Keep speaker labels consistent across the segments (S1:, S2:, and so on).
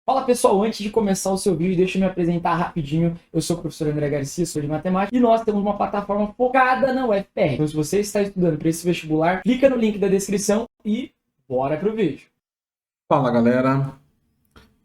S1: Fala pessoal, antes de começar o seu vídeo, deixa eu me apresentar rapidinho. Eu sou o professor André Garcia, sou de matemática e nós temos uma plataforma focada na UFPR. Então se você está estudando para esse vestibular, clica no link da descrição e bora pro vídeo.
S2: Fala galera,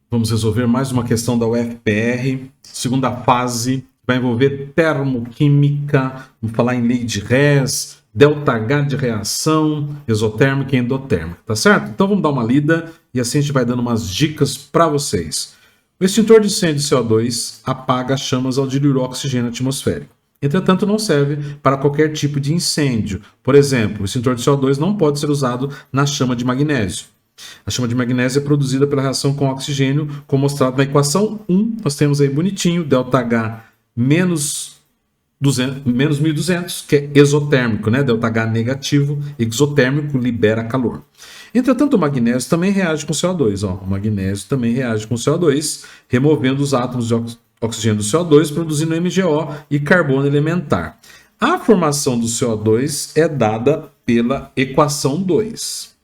S2: vamos resolver mais uma questão da UFPR, segunda fase, vai envolver termoquímica, vamos falar em lei de Hess, ΔH de reação, exotérmica e endotérmica, tá certo? Então vamos dar uma lida e assim a gente vai dando umas dicas para vocês. O extintor de incêndio CO2 apaga as chamas ao diluir o oxigênio atmosférico. Entretanto, não serve para qualquer tipo de incêndio. Por exemplo, o extintor de CO2 não pode ser usado na chama de magnésio. A chama de magnésio é produzida pela reação com oxigênio, como mostrado na equação 1. Nós temos aí bonitinho, ΔH menos 1200, que é exotérmico, né? ΔH negativo, exotérmico, libera calor. Entretanto, o magnésio também reage com CO2. Ó. O magnésio também reage com CO2, removendo os átomos de oxigênio do CO2, produzindo MgO e carbono elementar. A formação do CO2 é dada pela equação 2.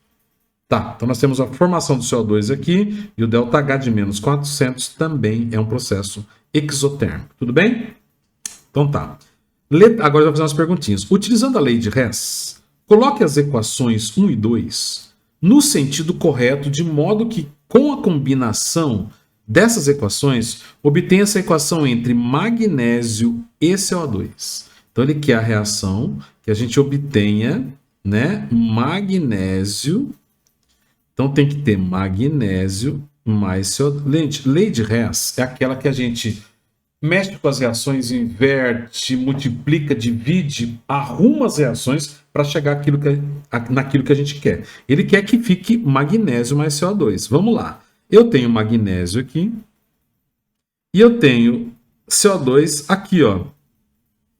S2: Tá, então nós temos a formação do CO2 aqui e o ΔH de menos 400 também é um processo exotérmico. Tudo bem? Então tá. Agora eu vou fazer umas perguntinhas. Utilizando a lei de Hess, coloque as equações 1 e 2 no sentido correto, de modo que, com a combinação dessas equações, obtenha-se a equação entre magnésio e CO2. Então ele quer a reação que a gente obtenha, né, magnésio. Então tem que ter magnésio mais CO2. Lei de Hess é aquela que a gente mexe com as reações, inverte, multiplica, divide, arruma as reações para chegar naquilo que a gente quer. Ele quer que fique magnésio mais CO2. Vamos lá. Eu tenho magnésio aqui e eu tenho CO2 aqui, ó.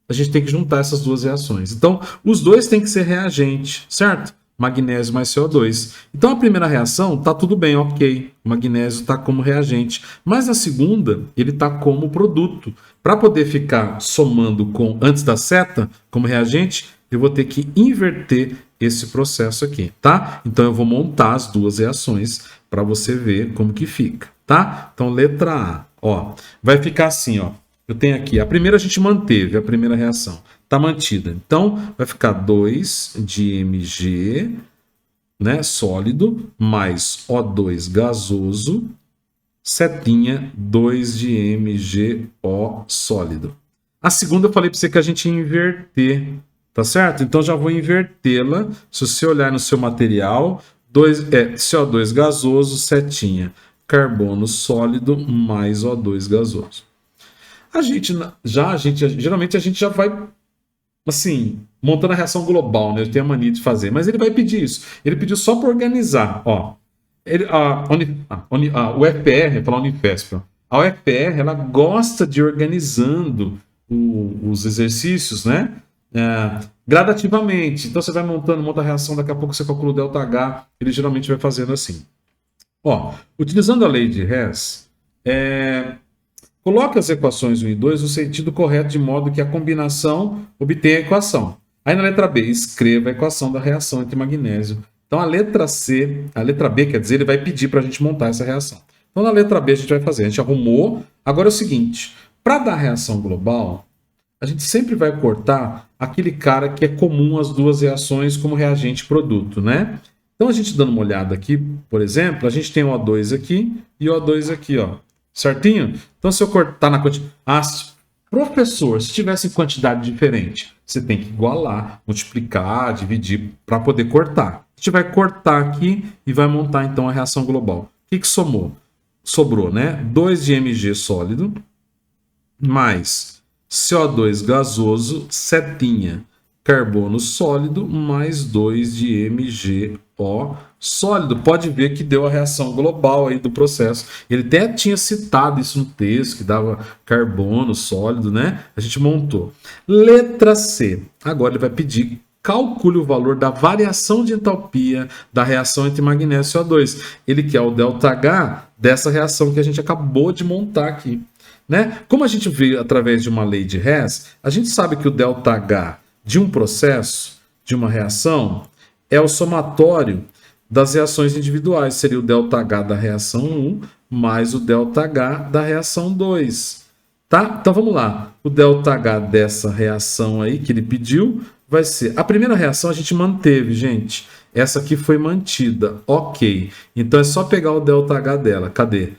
S2: A gente tem que juntar essas duas reações. Então, os dois têm que ser reagente, certo? Magnésio mais CO2. Então a primeira reação está tudo bem, ok. O magnésio está como reagente. Mas na segunda, ele está como produto. Para poder ficar somando com antes da seta como reagente, eu vou ter que inverter esse processo aqui, tá? Então eu vou montar as duas reações para você ver como que fica, tá? Então letra A, ó, vai ficar assim, ó. Eu tenho aqui, a primeira a gente manteve, a primeira reação. Está mantida. Então, vai ficar 2 de Mg, né, sólido, mais O2 gasoso, setinha 2 de MgO sólido. A segunda eu falei para você que a gente ia inverter, tá certo? Então, já vou invertê-la. Se você olhar no seu material, CO2 gasoso, setinha, carbono sólido, mais O2 gasoso. Geralmente a gente já vai assim, montando a reação global, né? Eu tenho a mania de fazer, mas ele vai pedir isso. Ele pediu só para organizar, ó. A UFPR, falar Unifesp, a UFPR, ela gosta de ir organizando os exercícios, né? Gradativamente. Então você vai monta a reação, daqui a pouco você calcula o ΔH, ele geralmente vai fazendo assim. Ó, utilizando a lei de Hess, coloque as equações 1 e 2 no sentido correto, de modo que a combinação obtenha a equação. Aí na letra B, escreva a equação da reação entre magnésio. Então a letra B, quer dizer, ele vai pedir para a gente montar essa reação. Então na letra B a gente vai fazer, a gente arrumou. Agora é o seguinte, para dar reação global, a gente sempre vai cortar aquele cara que é comum às duas reações como reagente produto, né? Então a gente dando uma olhada aqui, por exemplo, a gente tem o O2 aqui e o O2 aqui, ó. Certinho? Então, se eu cortar na quantidade... professor, se tivesse quantidade diferente, você tem que igualar, multiplicar, dividir para poder cortar. A gente vai cortar aqui e vai montar, então, a reação global. O que somou? Sobrou, né? 2 de Mg sólido mais CO2 gasoso, setinha, carbono sólido, mais 2 de MgO sólido. Pode ver que deu a reação global aí do processo. Ele até tinha citado isso no texto, que dava carbono sólido, né? A gente montou. Letra C. Agora ele vai pedir calcule o valor da variação de entalpia da reação entre magnésio e CO2. Ele quer o ΔH dessa reação que a gente acabou de montar aqui, né? Como a gente viu através de uma lei de Hess, a gente sabe que o ΔH de um processo, de uma reação, é o somatório das reações individuais. Seria o ΔH da reação 1 mais o ΔH da reação 2. Tá? Então vamos lá. O ΔH dessa reação aí que ele pediu vai ser... A primeira reação a gente manteve, gente. Essa aqui foi mantida. Ok. Então é só pegar o ΔH dela. Cadê?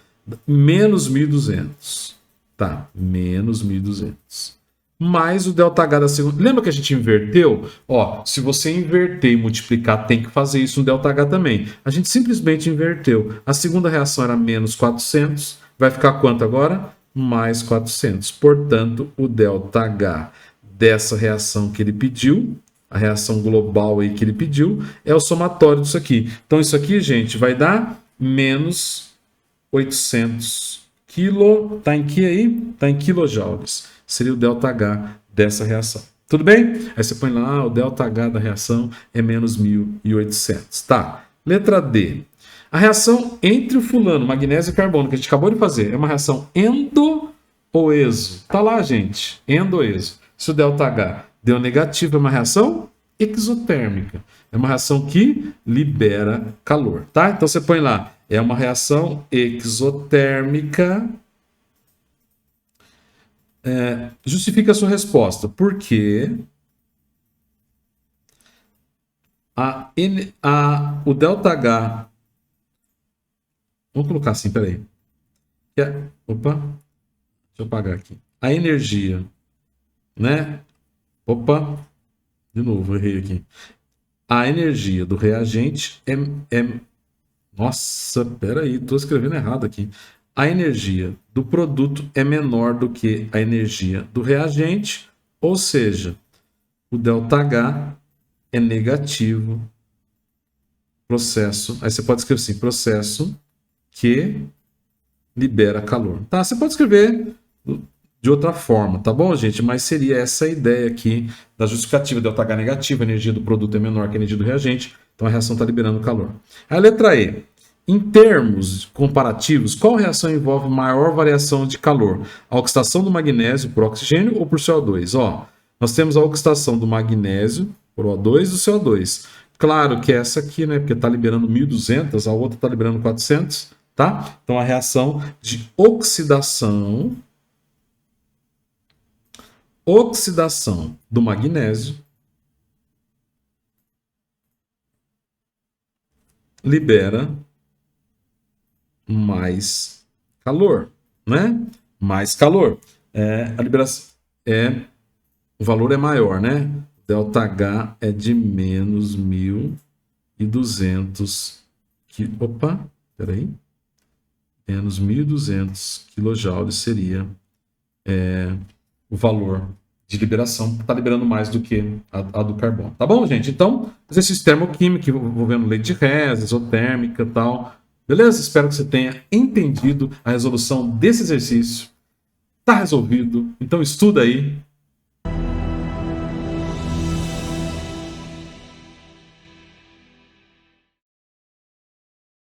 S2: Menos 1.200. Tá. Menos 1.200. Mais o ΔH da segunda. Lembra que a gente inverteu? Ó, se você inverter e multiplicar, tem que fazer isso no ΔH também. A gente simplesmente inverteu. A segunda reação era menos 400. Vai ficar quanto agora? Mais 400. Portanto, o ΔH dessa reação que ele pediu, a reação global aí que ele pediu, é o somatório disso aqui. Então, isso aqui, gente, vai dar menos 800 quilo. Tá em que aí? Tá em quilojoules. Seria o ΔH dessa reação. Tudo bem? Aí você põe lá, o ΔH da reação é menos 1.800. Tá. Letra D. A reação entre o fulano, magnésio e carbono, que a gente acabou de fazer, é uma reação endo ou exo? Tá lá, gente. Endo ou exo. Se o ΔH deu negativo, é uma reação exotérmica. É uma reação que libera calor. Tá? Então você põe lá, é uma reação exotérmica. Justifica a sua resposta. Porque o ΔH... Vamos colocar assim, peraí. Opa, deixa eu apagar aqui. A energia, né? Opa, de novo, errei aqui. A energia do reagente Nossa, peraí, estou escrevendo errado aqui. A energia do produto é menor do que a energia do reagente, ou seja, o ΔH é negativo. Processo, aí você pode escrever assim, processo que libera calor. Tá? Você pode escrever de outra forma, tá bom, gente? Mas seria essa a ideia aqui da justificativa. ΔH negativo, a energia do produto é menor que a energia do reagente, então a reação está liberando calor. A letra E. Em termos comparativos, qual reação envolve maior variação de calor? A oxidação do magnésio por oxigênio ou por CO2? Ó, nós temos a oxidação do magnésio por O2 e do CO2. Claro que é essa aqui, né? Porque está liberando 1.200, a outra está liberando 400. Tá? Então, a reação de oxidação do magnésio libera mais calor, né? Mais calor. A liberação o valor é maior, né? ΔH é de menos 1.200 Opa, peraí. Menos 1.200 kJ seria o valor de liberação, está liberando mais do que a do carbono. Tá bom, gente? Então, exercício termoquímico envolvendo lei de Hess, isotérmica e tal. Beleza? Espero que você tenha entendido a resolução desse exercício. Tá resolvido. Então, estuda aí.